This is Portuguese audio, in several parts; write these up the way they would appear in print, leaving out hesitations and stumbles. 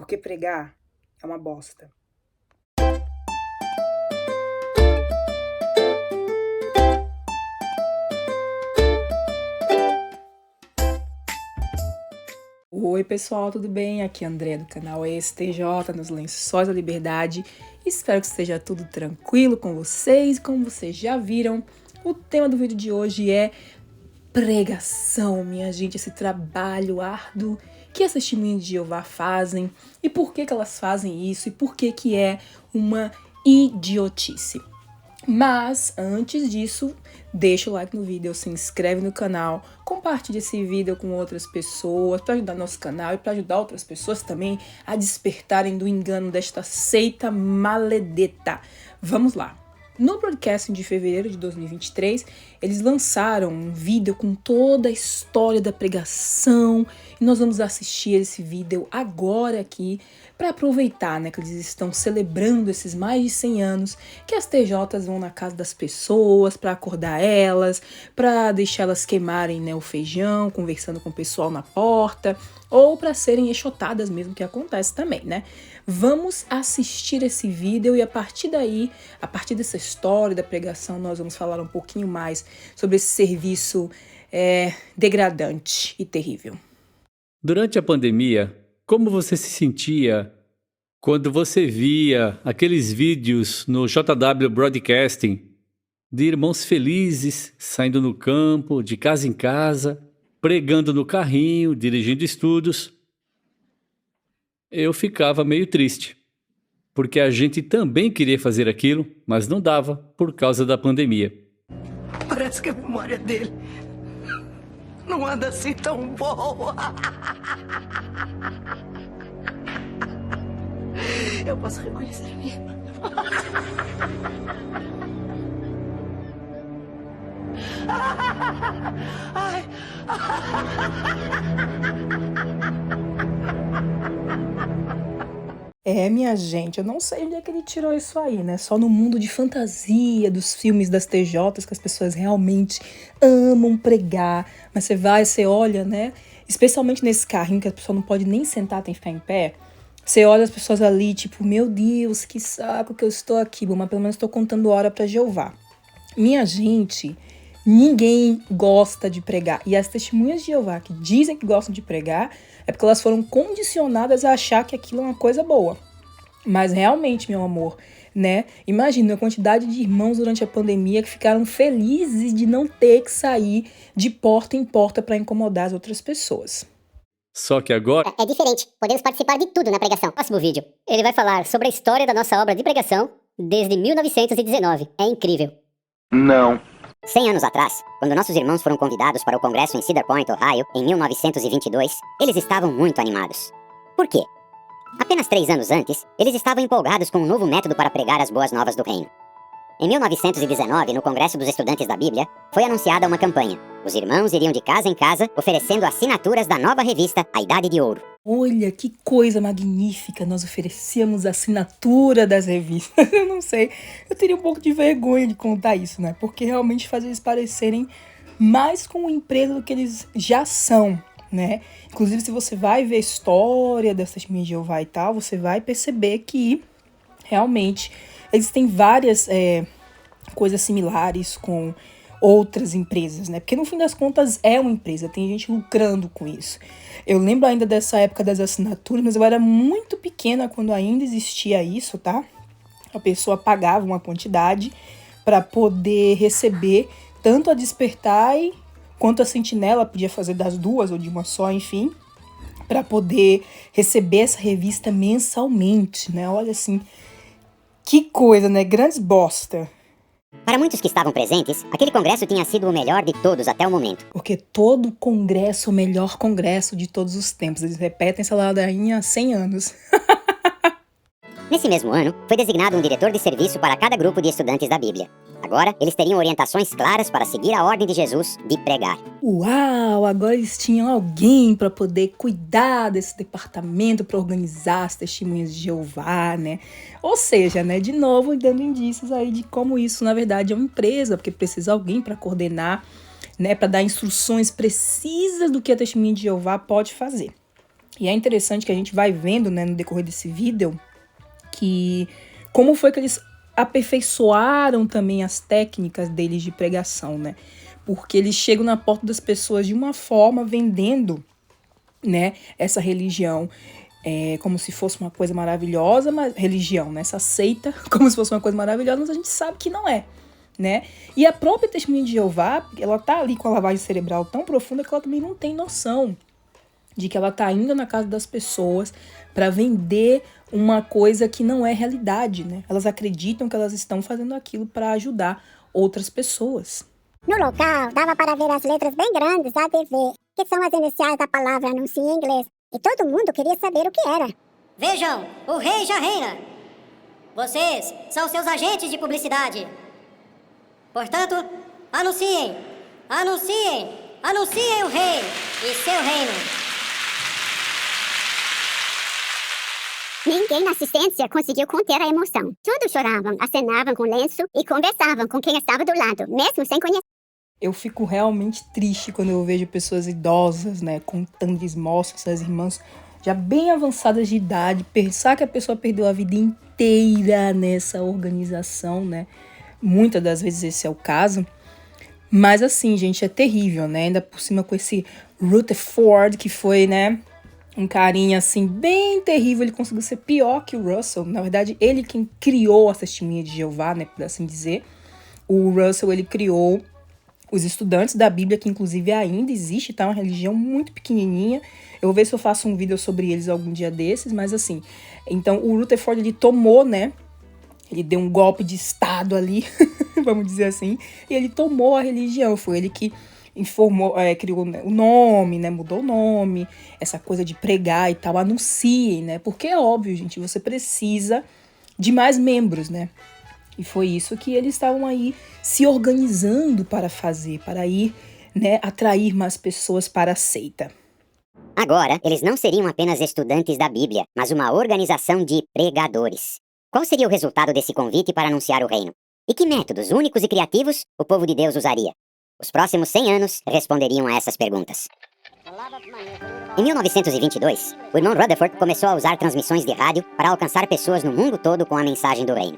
porque pregar é uma bosta. Oi pessoal, tudo bem? Aqui é a André do canal STJ nos Lençóis da Liberdade. Espero que esteja tudo tranquilo com vocês. Como vocês já viram, o tema do vídeo de hoje é pregação, minha gente, esse trabalho árduo que as testemunhas de Jeová fazem e por que elas fazem isso e por que é uma idiotice. Mas, antes disso, deixa o like no vídeo, se inscreve no canal, compartilha esse vídeo com outras pessoas para ajudar nosso canal e para ajudar outras pessoas também a despertarem do engano desta seita maledeta. Vamos lá! No broadcasting de fevereiro de 2023, eles lançaram um vídeo com toda a história da pregação e nós vamos assistir esse vídeo agora aqui para aproveitar, né, que eles estão celebrando esses mais de 100 anos que as TJs vão na casa das pessoas para acordar elas, para deixar elas queimarem, né, o feijão, conversando com o pessoal na porta ou para serem enxotadas mesmo, que acontece também, né? Vamos assistir esse vídeo e a partir daí, a partir dessa história da pregação, nós vamos falar um pouquinho mais sobre esse serviço degradante e terrível. Durante a pandemia, como você se sentia quando você via aqueles vídeos no JW Broadcasting de irmãos felizes saindo no campo, de casa em casa, pregando no carrinho, dirigindo estudos? Eu ficava meio triste, porque a gente também queria fazer aquilo, mas não dava por causa da pandemia. Parece que a memória dele não anda assim tão boa. Eu posso reconhecer a minha irmã. Ai. Minha gente, eu não sei onde é que ele tirou isso aí, né? Só no mundo de fantasia, dos filmes das TJs, que as pessoas realmente amam pregar. Mas você olha, né? Especialmente nesse carrinho que a pessoa não pode nem sentar, tem que ficar em pé. Você olha as pessoas ali, tipo, meu Deus, que saco que eu estou aqui. Bom, mas pelo menos estou contando hora para Jeová. Minha gente, ninguém gosta de pregar. E as testemunhas de Jeová que dizem que gostam de pregar é porque elas foram condicionadas a achar que aquilo é uma coisa boa. Mas realmente, meu amor, né? Imagina a quantidade de irmãos durante a pandemia que ficaram felizes de não ter que sair de porta em porta para incomodar as outras pessoas. Só que agora É diferente, podemos participar de tudo na pregação. Próximo vídeo, ele vai falar sobre a história da nossa obra de pregação desde 1919. É incrível. Não. 100 anos atrás, quando nossos irmãos foram convidados para o congresso em Cedar Point, Ohio, em 1922, eles estavam muito animados. Por quê? Apenas 3 anos antes, eles estavam empolgados com um novo método para pregar as boas novas do reino. Em 1919, no Congresso dos Estudantes da Bíblia, foi anunciada uma campanha. Os irmãos iriam de casa em casa, oferecendo assinaturas da nova revista A Idade de Ouro. Olha, que coisa magnífica, nós oferecíamos a assinatura das revistas. Eu não sei, eu teria um pouco de vergonha de contar isso, né? Porque realmente faz eles parecerem mais com uma empresa do que eles já são, né? Inclusive, se você vai ver a história dessas testemunhas de Jeová e tal, você vai perceber que realmente existem várias coisas similares com outras empresas, né? Porque no fim das contas é uma empresa, tem gente lucrando com isso. Eu lembro ainda dessa época das assinaturas, mas eu era muito pequena quando ainda existia isso, tá? A pessoa pagava uma quantidade para poder receber tanto a Despertar quanto a Sentinela, podia fazer das duas ou de uma só, enfim, para poder receber essa revista mensalmente, né? Olha assim, que coisa, né? Grandes bosta. Para muitos que estavam presentes, aquele congresso tinha sido o melhor de todos até o momento. Porque todo congresso é o melhor congresso de todos os tempos. Eles repetem essa ladainha há 100 anos. Nesse mesmo ano, foi designado um diretor de serviço para cada grupo de estudantes da Bíblia. Agora, eles teriam orientações claras para seguir a ordem de Jesus de pregar. Uau, agora eles tinham alguém para poder cuidar desse departamento, para organizar as testemunhas de Jeová, né? Ou seja, né, de novo, dando indícios aí de como isso, na verdade, é uma empresa, porque precisa de alguém para coordenar, né, para dar instruções precisas do que a testemunha de Jeová pode fazer. E é interessante que a gente vai vendo, né, no decorrer desse vídeo, que como foi que eles aperfeiçoaram também as técnicas deles de pregação, né? Porque eles chegam na porta das pessoas de uma forma vendendo, né, essa religião como se fosse uma coisa maravilhosa, mas religião, né, essa seita, como se fosse uma coisa maravilhosa, mas a gente sabe que não é, né? E a própria Testemunha de Jeová, ela tá ali com a lavagem cerebral tão profunda que ela também não tem noção de que ela tá indo na casa das pessoas para vender uma coisa que não é realidade, né? Elas acreditam que elas estão fazendo aquilo para ajudar outras pessoas. No local, dava para ver as letras bem grandes ADV, que são as iniciais da palavra anúncio em inglês, e todo mundo queria saber o que era. Vejam, o rei já reina. Vocês são seus agentes de publicidade. Portanto, anunciem, anunciem, anunciem o rei e seu reino. Ninguém na assistência conseguiu conter a emoção. Todos choravam, acenavam com lenço e conversavam com quem estava do lado, mesmo sem conhecer. Eu fico realmente triste quando eu vejo pessoas idosas, né, contando esmolas, as irmãs já bem avançadas de idade, pensar que a pessoa perdeu a vida inteira nessa organização, né? Muitas das vezes esse é o caso. Mas assim, gente, é terrível, né? Ainda por cima com esse Rutherford, que foi, né, um carinha assim bem terrível. Ele conseguiu ser pior que o Russell. Na verdade, ele quem criou a Testemunha de Jeová, né, por assim dizer. O Russell, ele criou os estudantes da Bíblia, que inclusive ainda existe, tá? Uma religião muito pequenininha. Eu vou ver se eu faço um vídeo sobre eles algum dia desses, mas assim. Então, o Rutherford, ele tomou, né? Ele deu um golpe de estado ali, vamos dizer assim. E ele tomou a religião. Foi ele que informou, criou o nome, né? Mudou o nome. Essa coisa de pregar e tal. Anunciem, né? Porque é óbvio, gente, você precisa de mais membros, né? E foi isso que eles estavam aí se organizando para fazer, para ir, né, atrair mais pessoas para a seita. Agora, eles não seriam apenas estudantes da Bíblia, mas uma organização de pregadores. Qual seria o resultado desse convite para anunciar o reino? E que métodos únicos e criativos o povo de Deus usaria? Os próximos 100 anos responderiam a essas perguntas. Em 1922, o irmão Rutherford começou a usar transmissões de rádio para alcançar pessoas no mundo todo com a mensagem do reino.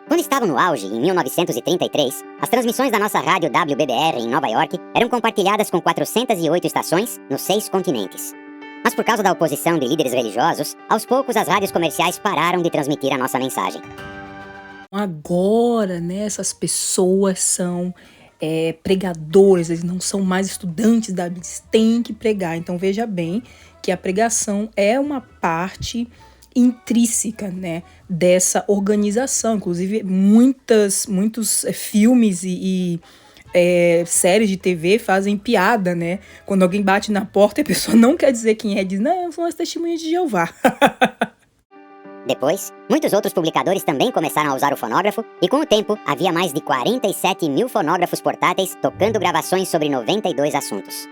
Quando estavam no auge, em 1933, as transmissões da nossa rádio WBBR em Nova York eram compartilhadas com 408 estações nos 6 continentes. Mas por causa da oposição de líderes religiosos, aos poucos as rádios comerciais pararam de transmitir a nossa mensagem. Agora, né, essas pessoas são pregadores, eles não são mais estudantes da Bíblia, eles têm que pregar. Então veja bem que a pregação é uma parte intrínseca, né, dessa organização. Inclusive, muitos filmes e séries de TV fazem piada, né? Quando alguém bate na porta e a pessoa não quer dizer quem é, diz, não, são as Testemunhas de Jeová. Depois, muitos outros publicadores também começaram a usar o fonógrafo, e com o tempo, havia mais de 47 mil fonógrafos portáteis tocando gravações sobre 92 assuntos.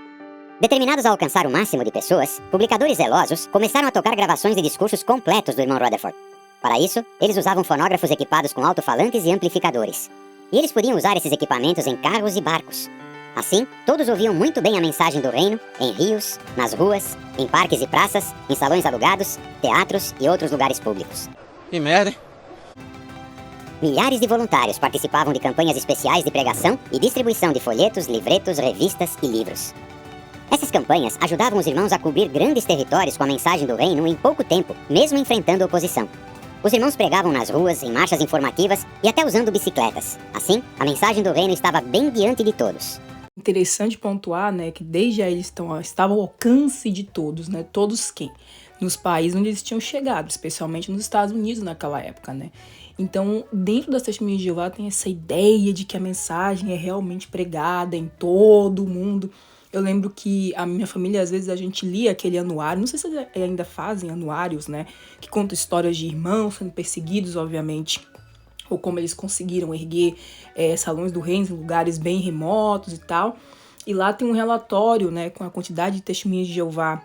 Determinados a alcançar o máximo de pessoas, publicadores zelosos começaram a tocar gravações de discursos completos do irmão Rutherford. Para isso, eles usavam fonógrafos equipados com alto-falantes e amplificadores. E eles podiam usar esses equipamentos em carros e barcos. Assim, todos ouviam muito bem a mensagem do reino, em rios, nas ruas, em parques e praças, em salões alugados, teatros e outros lugares públicos. Que merda, hein? Milhares de voluntários participavam de campanhas especiais de pregação e distribuição de folhetos, livretos, revistas e livros. Essas campanhas ajudavam os irmãos a cobrir grandes territórios com a mensagem do reino em pouco tempo, mesmo enfrentando oposição. Os irmãos pregavam nas ruas, em marchas informativas e até usando bicicletas. Assim, a mensagem do reino estava bem diante de todos. Interessante pontuar, né, que desde aí eles estavam ao alcance de todos, né, todos quem? Nos países onde eles tinham chegado, especialmente nos Estados Unidos naquela época, né. Então, dentro das Testemunhas de Jeová tem essa ideia de que a mensagem é realmente pregada em todo o mundo. Eu lembro que a minha família, às vezes, a gente lia aquele anuário, não sei se eles ainda fazem anuários, né, que conta histórias de irmãos sendo perseguidos, obviamente, ou como eles conseguiram erguer salões do reino em lugares bem remotos e tal. E lá tem um relatório, né, com a quantidade de Testemunhas de Jeová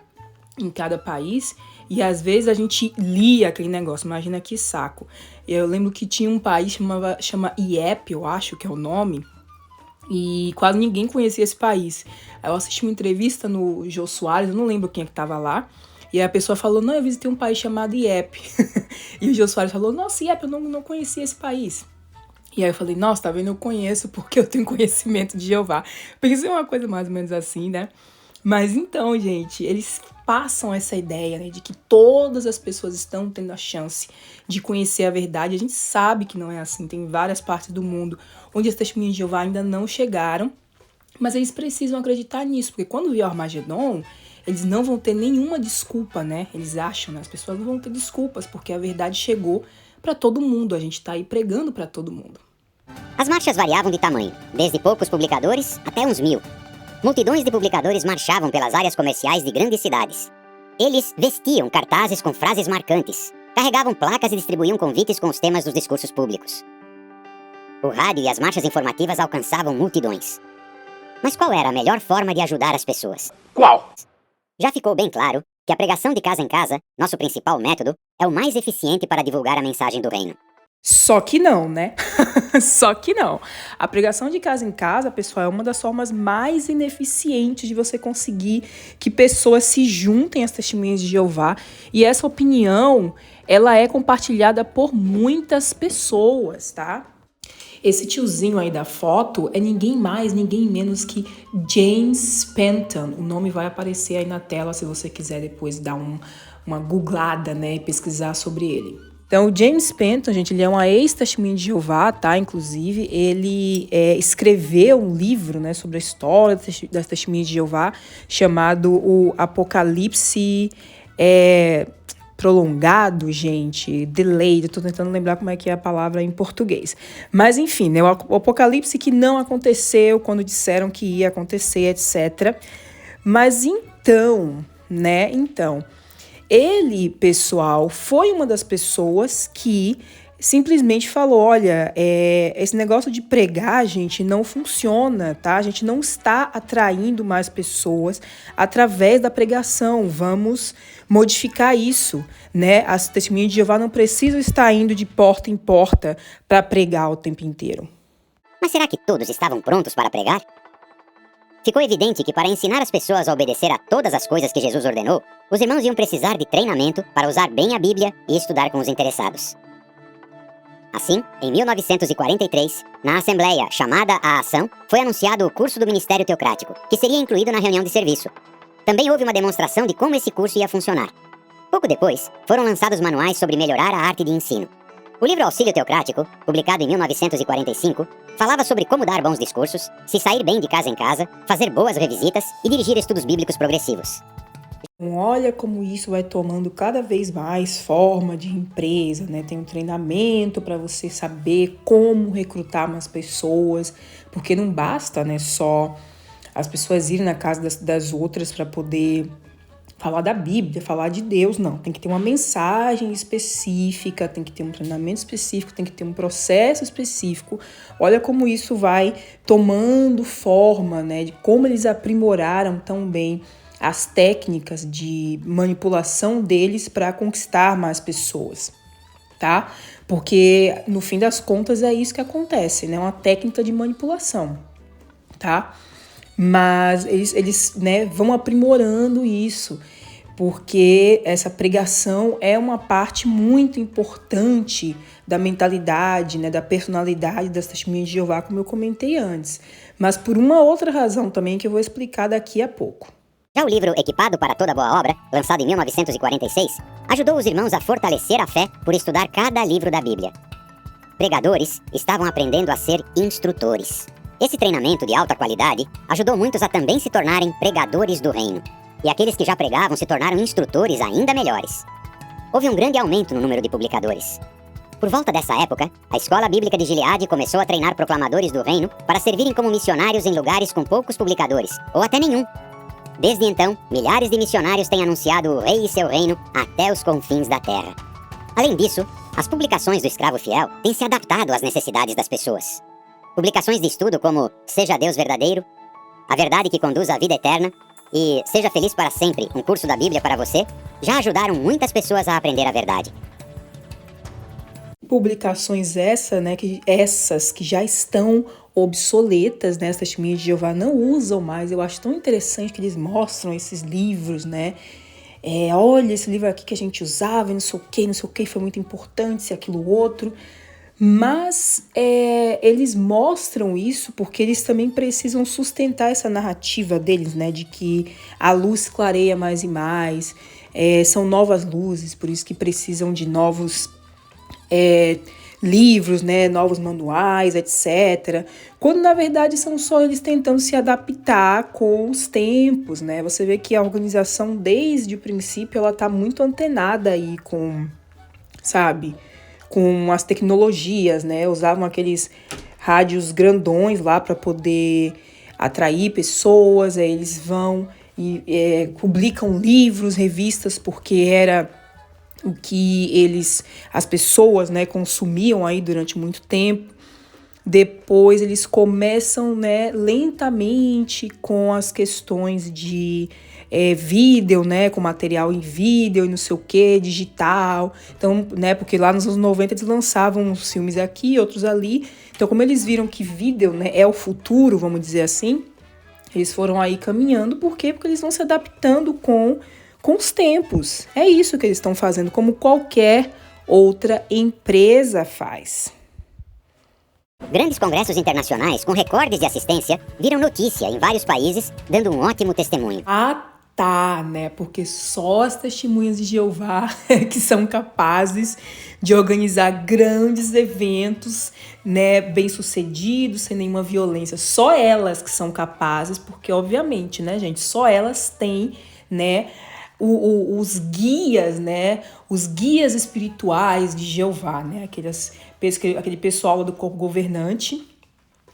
em cada país, e às vezes a gente lia aquele negócio, imagina que saco. Eu lembro que tinha um país chama IEP, eu acho que é o nome, e quase ninguém conhecia esse país. Aí eu assisti uma entrevista no Jô Soares, eu não lembro quem é que tava lá, E aí a pessoa falou, não, eu visitei um país chamado Iep. E o Jô Soares falou, nossa, Iep, eu não conhecia esse país. E aí eu falei, nossa, tá vendo, eu conheço porque eu tenho conhecimento de Jeová. Porque isso é uma coisa mais ou menos assim, né? Mas então, gente, eles passam essa ideia, né, de que todas as pessoas estão tendo a chance de conhecer a verdade. A gente sabe que não é assim, tem várias partes do mundo onde as testemunhas de Jeová ainda não chegaram, mas eles precisam acreditar nisso, porque quando vier o Armagedon, eles não vão ter nenhuma desculpa, né? Eles acham, né? As pessoas não vão ter desculpas, porque a verdade chegou para todo mundo, a gente tá aí pregando para todo mundo. As marchas variavam de tamanho, desde poucos publicadores até uns 1000. Multidões de publicadores marchavam pelas áreas comerciais de grandes cidades. Eles vestiam cartazes com frases marcantes, carregavam placas e distribuíam convites com os temas dos discursos públicos. O rádio e as marchas informativas alcançavam multidões. Mas qual era a melhor forma de ajudar as pessoas? Qual? Já ficou bem claro que a pregação de casa em casa, nosso principal método, é o mais eficiente para divulgar a mensagem do reino. Só que não, né? Só que não. A pregação de casa em casa, pessoal, é uma das formas mais ineficientes de você conseguir que pessoas se juntem às testemunhas de Jeová. E essa opinião, ela é compartilhada por muitas pessoas, tá? Esse tiozinho aí da foto é ninguém mais, ninguém menos que James Penton. O nome vai aparecer aí na tela se você quiser depois dar uma googlada, né, e pesquisar sobre ele. Então, o James Penton, gente, ele é uma ex-testemunha de Jeová, tá? Inclusive, ele escreveu um livro, né, sobre a história das testemunhas de Jeová, chamado o Apocalipse Prolongado, gente, delayed, eu tô tentando lembrar como é que é a palavra em português. Mas, enfim, né, o apocalipse que não aconteceu quando disseram que ia acontecer, etc. Mas então, né, ele, pessoal, foi uma das pessoas que simplesmente falou, olha, esse negócio de pregar, gente, não funciona, tá? A gente não está atraindo mais pessoas através da pregação. Vamos modificar isso, né? As testemunhas de Jeová não precisam estar indo de porta em porta para pregar o tempo inteiro. Mas será que todos estavam prontos para pregar? Ficou evidente que para ensinar as pessoas a obedecer a todas as coisas que Jesus ordenou, os irmãos iam precisar de treinamento para usar bem a Bíblia e estudar com os interessados. Assim, em 1943, na assembleia chamada à ação, foi anunciado o curso do Ministério Teocrático, que seria incluído na reunião de serviço. Também houve uma demonstração de como esse curso ia funcionar. Pouco depois, foram lançados manuais sobre melhorar a arte de ensino. O livro Auxílio Teocrático, publicado em 1945, falava sobre como dar bons discursos, se sair bem de casa em casa, fazer boas revisitas e dirigir estudos bíblicos progressivos. Olha como isso vai tomando cada vez mais forma de empresa, né? Tem um treinamento para você saber como recrutar mais pessoas, porque não basta, né, só as pessoas irem na casa das outras para poder falar da Bíblia, falar de Deus, não. Tem que ter uma mensagem específica, tem que ter um treinamento específico, tem que ter um processo específico. Olha como isso vai tomando forma, né? De como eles aprimoraram tão bem as técnicas de manipulação deles para conquistar mais pessoas, tá? Porque, no fim das contas, é isso que acontece, né? Uma técnica de manipulação, tá? Mas eles né, vão aprimorando isso, porque essa pregação é uma parte muito importante da mentalidade, né, da personalidade das testemunhas de Jeová, como eu comentei antes. Mas por uma outra razão também que eu vou explicar daqui a pouco. Já o livro Equipado para Toda Boa Obra, lançado em 1946, ajudou os irmãos a fortalecer a fé por estudar cada livro da Bíblia. Pregadores estavam aprendendo a ser instrutores. Esse treinamento de alta qualidade ajudou muitos a também se tornarem pregadores do reino. E aqueles que já pregavam se tornaram instrutores ainda melhores. Houve um grande aumento no número de publicadores. Por volta dessa época, a Escola Bíblica de Gileade começou a treinar proclamadores do reino para servirem como missionários em lugares com poucos publicadores, ou até nenhum. Desde então, milhares de missionários têm anunciado o rei e seu reino até os confins da terra. Além disso, as publicações do Escravo Fiel têm se adaptado às necessidades das pessoas. Publicações de estudo como Seja Deus Verdadeiro, A Verdade que Conduz à Vida Eterna e Seja Feliz para Sempre, um curso da Bíblia para você, já ajudaram muitas pessoas a aprender a verdade. Publicações essas que já estão obsoletas, né? As testemunhas de Jeová não usam mais. Eu acho tão interessante que eles mostram esses livros, né? olha esse livro aqui que a gente usava, não sei o que, foi muito importante, isso, aquilo, outro. Mas eles mostram isso porque eles também precisam sustentar essa narrativa deles, né? De que a luz clareia mais e mais, são novas luzes, por isso que precisam de novos livros, né? Novos manuais, etc. Quando na verdade são só eles tentando se adaptar com os tempos, né? Você vê que a organização desde o princípio ela tá muito antenada aí com, sabe, com as tecnologias, né? Usavam aqueles rádios grandões lá para poder atrair pessoas, aí eles vão e publicam livros, revistas, porque era o que as pessoas, né, consumiam aí durante muito tempo. Depois eles começam, né, lentamente com as questões de vídeo, né, com material em vídeo e não sei o que, digital. Então, né, porque lá nos anos 90 eles lançavam uns filmes aqui, outros ali. Então, como eles viram que vídeo, né, é o futuro, vamos dizer assim, eles foram aí caminhando. Por quê? Porque eles vão se adaptando com os tempos. É isso que eles estão fazendo, como qualquer outra empresa faz. Grandes congressos internacionais com recordes de assistência viram notícia em vários países, dando um ótimo testemunho. Ah, tá, né? Porque só as testemunhas de Jeová que são capazes de organizar grandes eventos, né, bem-sucedidos, sem nenhuma violência. Só elas que são capazes, porque obviamente, né, gente, só elas têm, né, os guias, né, os guias espirituais de Jeová, né, aquele pessoal do corpo governante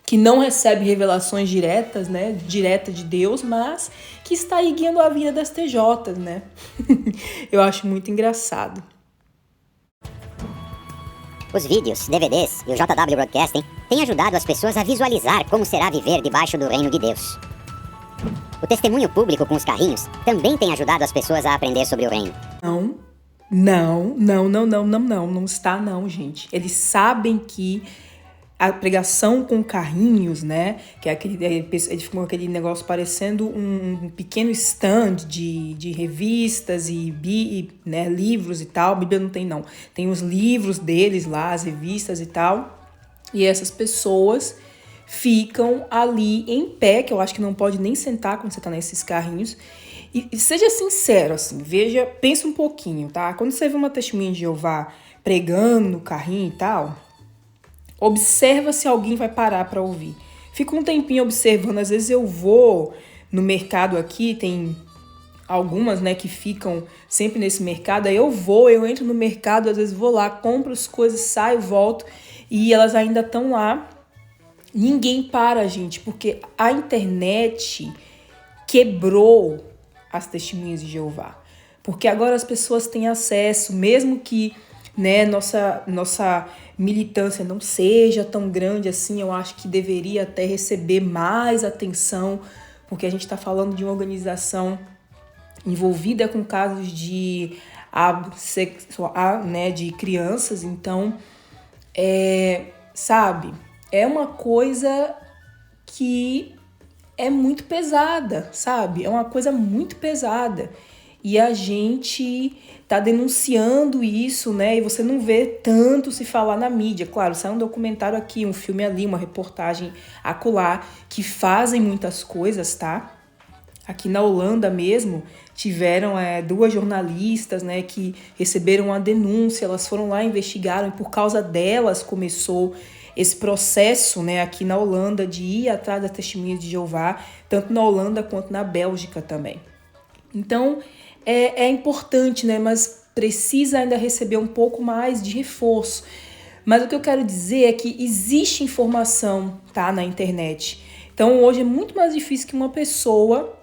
que não recebe revelações diretas, né, direta de Deus, mas que está aí guiando a vida das TJs, né. Eu acho muito engraçado. Os vídeos, DVDs e o JW Broadcasting têm ajudado as pessoas a visualizar como será viver debaixo do reino de Deus. O testemunho público com os carrinhos também tem ajudado as pessoas a aprender sobre o reino. Não está não, gente. Eles sabem que a pregação com carrinhos, né, que é aquele negócio parecendo um pequeno stand de revistas e né, livros e tal. A Bíblia não tem, não. Tem os livros deles lá, as revistas e tal. E essas pessoas ficam ali em pé, que eu acho que não pode nem sentar quando você tá nesses carrinhos. E seja sincero, assim, pensa um pouquinho, tá? Quando você vê uma testemunha de Jeová pregando no carrinho e tal, observa se alguém vai parar para ouvir. Fica um tempinho observando. Às vezes eu vou no mercado aqui, tem algumas, né, que ficam sempre nesse mercado. Aí eu entro no mercado, às vezes vou lá, compro as coisas, saio, volto, e elas ainda estão lá. Ninguém para, gente, porque a internet quebrou as testemunhas de Jeová. Porque agora as pessoas têm acesso, mesmo que, né, nossa militância não seja tão grande assim, eu acho que deveria até receber mais atenção, porque a gente está falando de uma organização envolvida com casos de abuso sexual, né, de crianças. Então, sabe, é uma coisa que é muito pesada, sabe? É uma coisa muito pesada. E a gente tá denunciando isso, né? E você não vê tanto se falar na mídia. Claro, sai um documentário aqui, um filme ali, uma reportagem acolá, que fazem muitas coisas, tá? Aqui na Holanda mesmo, tiveram 2 jornalistas, né, que receberam uma denúncia. Elas foram lá, investigaram, e por causa delas começou esse processo, né, aqui na Holanda, de ir atrás das testemunhas de Jeová, tanto na Holanda quanto na Bélgica também. Então, é importante, né, mas precisa ainda receber um pouco mais de reforço. Mas o que eu quero dizer é que existe informação, tá, na internet. Então, hoje é muito mais difícil que uma pessoa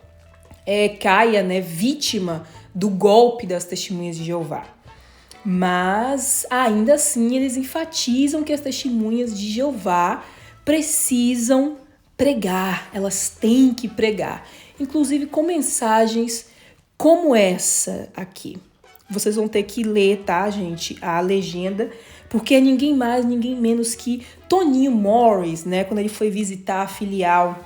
caia, né, vítima do golpe das testemunhas de Jeová. Mas, ainda assim, eles enfatizam que as testemunhas de Jeová precisam pregar, elas têm que pregar. Inclusive com mensagens como essa aqui. Vocês vão ter que ler, tá, gente, a legenda, porque é ninguém mais, ninguém menos que Toninho Morris, né, quando ele foi visitar a filial.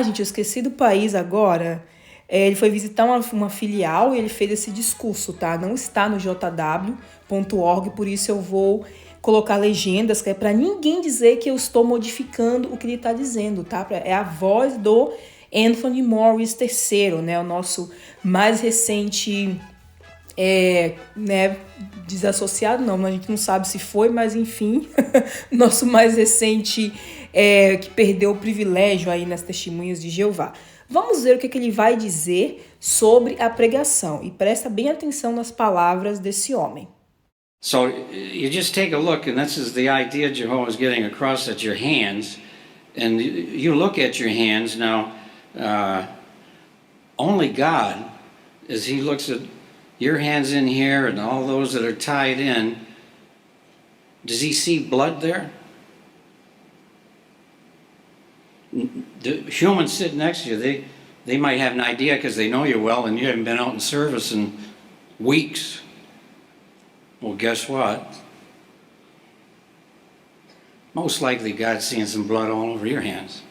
Gente, eu esqueci do país agora. Ele foi visitar uma filial e ele fez esse discurso, tá? Não está no jw.org, por isso eu vou colocar legendas, que é para ninguém dizer que eu estou modificando o que ele está dizendo, tá? É a voz do Anthony Morris III, né? O nosso mais recente desassociado, não, a gente não sabe se foi, mas enfim, nosso mais recente que perdeu o privilégio aí nas Testemunhas de Jeová. Vamos ver o que ele vai dizer sobre a pregação e presta bem atenção nas palavras desse homem. So you just take a look, and this is the idea Jehovah is getting across at your hands, and you look at your hands now. Only God, as He looks at your hands in here and all those that are tied in, does He see blood there? The humans sitting next to you, they might have an idea because they know you well and you haven't been out in service in weeks. Well, guess what? Most likely God's seeing some blood all over your hands.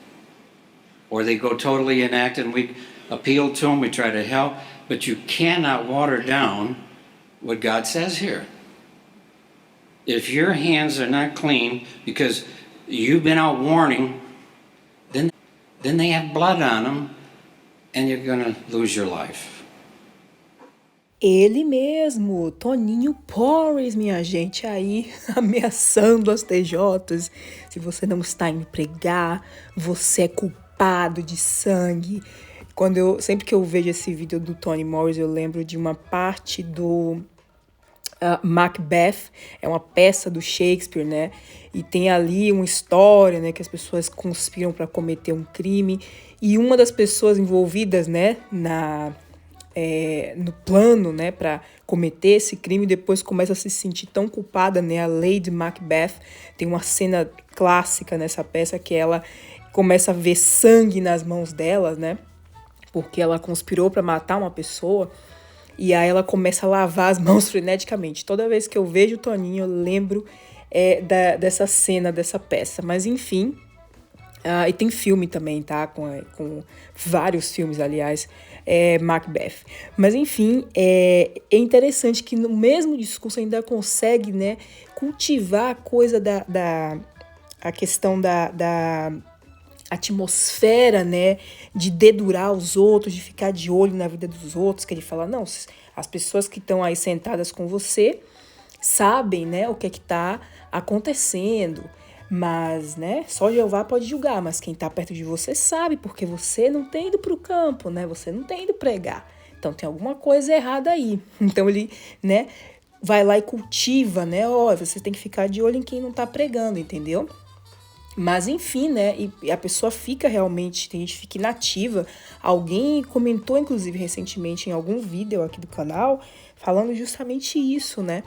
Or they go totally inactive and we appeal to Him, we try to help, but you cannot water down what God says here. If your hands are not clean because you've been out warning, then they have blood on them and you're going to lose your life. Ele mesmo, Toninho Porres, minha gente, aí ameaçando as TJs. Se você não está indo pregar, você é culpado de sangue. Sempre que eu vejo esse vídeo do Tony Morris, eu lembro de uma parte do Macbeth, é uma peça do Shakespeare, né? E tem ali uma história, né, que as pessoas conspiram para cometer um crime e uma das pessoas envolvidas, né, no plano, né, para cometer esse crime, depois começa a se sentir tão culpada, né? A Lady Macbeth tem uma cena clássica nessa peça que ela começa a ver sangue nas mãos dela, né? Porque ela conspirou para matar uma pessoa. E aí ela começa a lavar as mãos freneticamente. Toda vez que eu vejo o Toninho, eu lembro dessa cena, dessa peça. Mas enfim, e tem filme também, tá? Com vários filmes, aliás, Macbeth. Mas enfim, é interessante que no mesmo discurso ainda consegue, né, cultivar a coisa a questão da atmosfera, né, de dedurar os outros, de ficar de olho na vida dos outros, que ele fala, não, as pessoas que estão aí sentadas com você sabem, né, o que está acontecendo, mas, né, só Jeová pode julgar, mas quem está perto de você sabe, porque você não tem ido para o campo, né, você não tem ido pregar, então tem alguma coisa errada aí. Então ele, né, vai lá e cultiva, né, você tem que ficar de olho em quem não está pregando, entendeu? Mas enfim, né, e a pessoa fica realmente, tem gente que fica inativa. Alguém comentou, inclusive, recentemente em algum vídeo aqui do canal, falando justamente isso, né.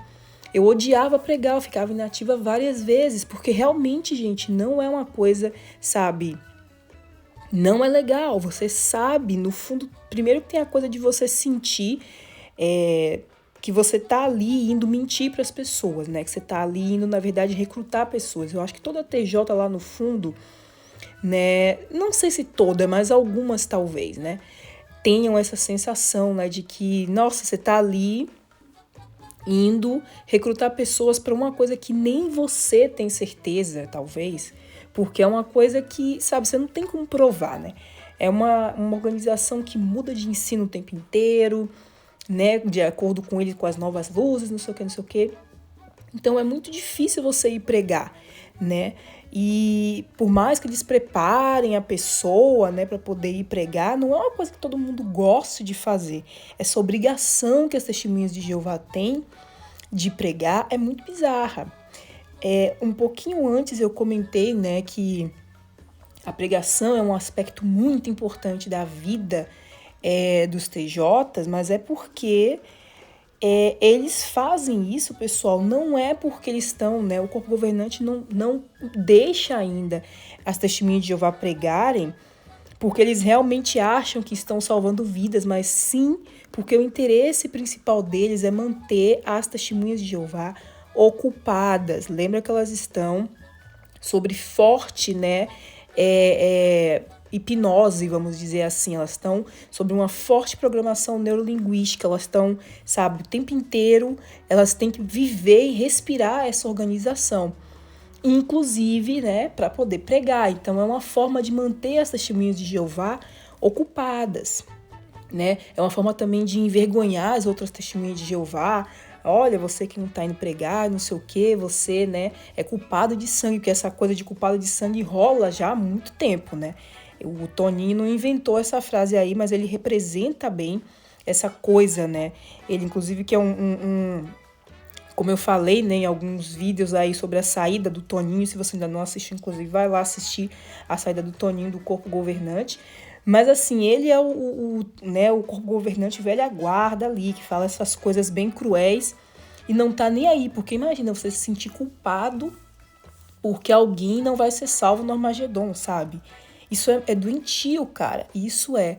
Eu odiava pregar, eu ficava inativa várias vezes, porque realmente, gente, não é uma coisa, sabe, não é legal. Você sabe, no fundo, primeiro que tem a coisa de você sentir que você tá ali indo mentir para as pessoas, né? Que você tá ali indo, na verdade, recrutar pessoas. Eu acho que toda TJ lá no fundo, né? Não sei se toda, mas algumas talvez, né? Tenham essa sensação, né? De que, nossa, você tá ali indo recrutar pessoas para uma coisa que nem você tem certeza, talvez. Porque é uma coisa que, sabe, você não tem como provar, né? É uma organização que muda de ensino o tempo inteiro, né, de acordo com ele, com as novas luzes, não sei o que. Então é muito difícil você ir pregar, né? E por mais que eles preparem a pessoa, né, para poder ir pregar, não é uma coisa que todo mundo goste de fazer. Essa obrigação que as Testemunhas de Jeová têm de pregar é muito bizarra. Um pouquinho antes eu comentei, né, que a pregação é um aspecto muito importante da vida dos TJs, mas é porque eles fazem isso, pessoal, não é porque eles estão, né, o corpo governante não deixa ainda as Testemunhas de Jeová pregarem porque eles realmente acham que estão salvando vidas, mas sim porque o interesse principal deles é manter as Testemunhas de Jeová ocupadas. Lembra que elas estão sobre forte, né, hipnose, vamos dizer assim, elas estão sob uma forte programação neurolinguística, elas estão, sabe, o tempo inteiro, elas têm que viver e respirar essa organização, inclusive, né, para poder pregar. Então, é uma forma de manter as testemunhas de Jeová ocupadas, né? É uma forma também de envergonhar as outras testemunhas de Jeová. Olha, você que não está indo pregar, não sei o que, você, né, é culpado de sangue, porque essa coisa de culpado de sangue rola já há muito tempo, né? O Toninho não inventou essa frase aí, mas ele representa bem essa coisa, né? Ele, inclusive, que é como eu falei, né, em alguns vídeos aí sobre a saída do Toninho, se você ainda não assistiu, inclusive, vai lá assistir a saída do Toninho do corpo governante. Mas, assim, ele é né, o corpo governante velha guarda ali, que fala essas coisas bem cruéis e não tá nem aí, porque imagina você se sentir culpado porque alguém não vai ser salvo no Armagedon, sabe? Isso é doentio, cara. Isso é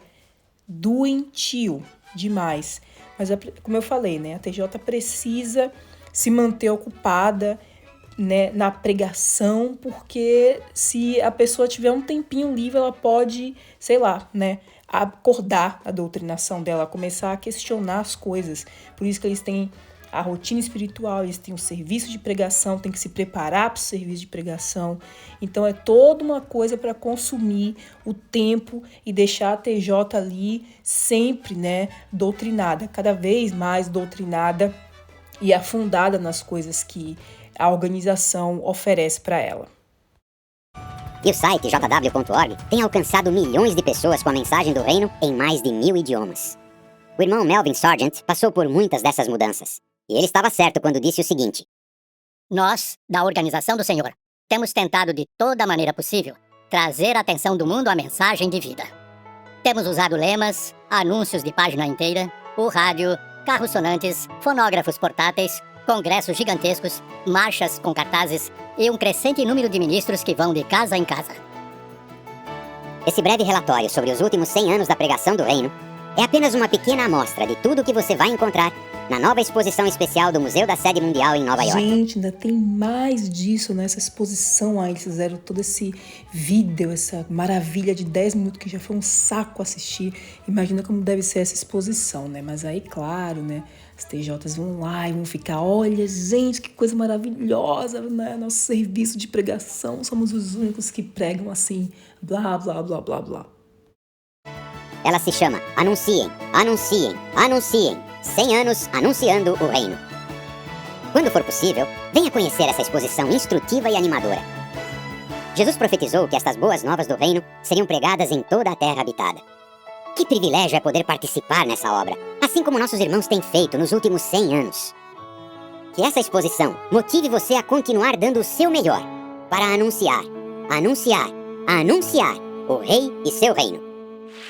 doentio demais. Mas, como eu falei, né, a TJ precisa se manter ocupada, né, na pregação, porque se a pessoa tiver um tempinho livre, ela pode, sei lá, né, acordar a doutrinação dela, começar a questionar as coisas. Por isso que eles têm a rotina espiritual, eles têm o serviço de pregação, tem que se preparar para o serviço de pregação. Então é toda uma coisa para consumir o tempo e deixar a TJ ali sempre, né, doutrinada, cada vez mais doutrinada e afundada nas coisas que a organização oferece para ela. E o site jw.org tem alcançado milhões de pessoas com a mensagem do reino em mais de 1000 idiomas. O irmão Melvin Sargent passou por muitas dessas mudanças. E ele estava certo quando disse o seguinte: Nós, da Organização do Senhor, temos tentado de toda maneira possível trazer a atenção do mundo à mensagem de vida. Temos usado lemas, anúncios de página inteira, o rádio, carros sonantes, fonógrafos portáteis, congressos gigantescos, marchas com cartazes e um crescente número de ministros que vão de casa em casa. Esse breve relatório sobre os últimos 100 anos da pregação do reino é apenas uma pequena amostra de tudo o que você vai encontrar na nova exposição especial do Museu da Sede Mundial em Nova York. Gente, ainda tem mais disso nessa exposição aí. Eles fizeram todo esse vídeo, essa maravilha de 10 minutos que já foi um saco assistir. Imagina como deve ser essa exposição, né? Mas aí, claro, né? As TJs vão lá e vão ficar, olha, gente, que coisa maravilhosa, né? Nosso serviço de pregação, somos os únicos que pregam assim, blá, blá, blá, blá, blá. Ela se chama Anunciem, Anunciem, Anunciem. 100 anos anunciando o reino. Quando for possível, venha conhecer essa exposição instrutiva e animadora. Jesus profetizou que estas boas novas do reino seriam pregadas em toda a terra habitada. Que privilégio é poder participar nessa obra, assim como nossos irmãos têm feito nos últimos 100 anos. Que essa exposição motive você a continuar dando o seu melhor para anunciar, anunciar, anunciar o Rei e seu reino.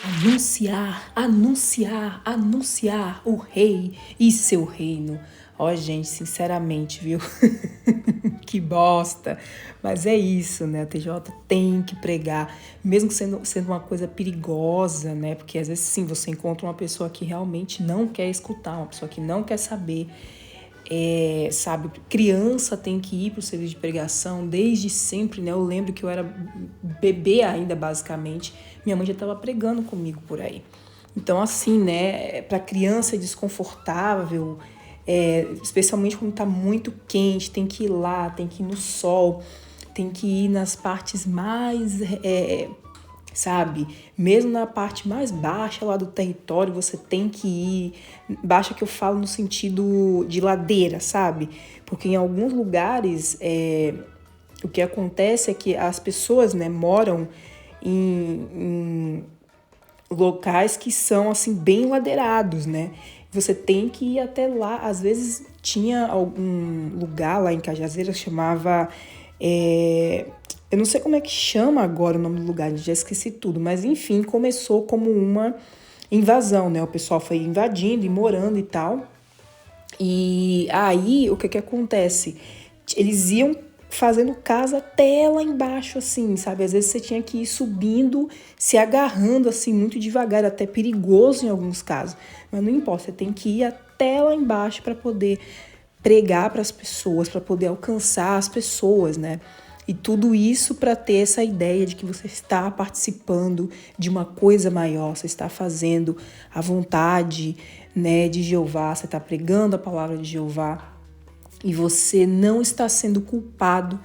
Anunciar, anunciar, anunciar o rei e seu reino. Ó, gente, sinceramente, viu? Que bosta. Mas é isso, né? A TJ tem que pregar, mesmo sendo uma coisa perigosa, né? Porque às vezes, sim, você encontra uma pessoa que realmente não quer escutar, uma pessoa que não quer saber. Sabe, criança tem que ir para o serviço de pregação desde sempre, né? Eu lembro que eu era bebê ainda, basicamente. Minha mãe já estava pregando comigo por aí. Então, assim, né? Para criança é desconfortável, especialmente quando está muito quente, tem que ir lá, tem que ir no sol, tem que ir nas partes mais... sabe, mesmo na parte mais baixa lá do território, você tem que ir, baixa que eu falo no sentido de ladeira, sabe, porque em alguns lugares o que acontece é que as pessoas, né, moram em locais que são, assim, bem ladeirados, né, você tem que ir até lá. Às vezes tinha algum lugar lá em Cajazeiras que chamava... eu não sei como é que chama agora o nome do lugar, já esqueci tudo, mas enfim, começou como uma invasão, né? O pessoal foi invadindo e morando e tal. E aí, o que acontece? Eles iam fazendo casa até lá embaixo, assim, sabe? Às vezes você tinha que ir subindo, se agarrando, assim, muito devagar, até perigoso em alguns casos. Mas não importa, você tem que ir até lá embaixo para poder pregar para as pessoas, para poder alcançar as pessoas, né? E tudo isso para ter essa ideia de que você está participando de uma coisa maior, você está fazendo a vontade, né, de Jeová, você está pregando a palavra de Jeová e você não está sendo culpado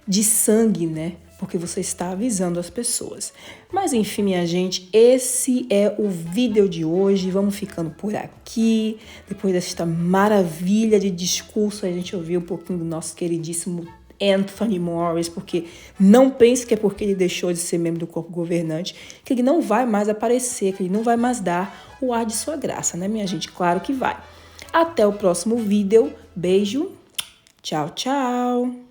de sangue, né? Porque você está avisando as pessoas. Mas enfim, minha gente, esse é o vídeo de hoje. Vamos ficando por aqui. Depois desta maravilha de discurso, a gente ouviu um pouquinho do nosso queridíssimo Anthony Morris, porque não pense que é porque ele deixou de ser membro do corpo governante, que ele não vai mais aparecer, que ele não vai mais dar o ar de sua graça, né, minha gente? Claro que vai. Até o próximo vídeo. Beijo. Tchau, tchau.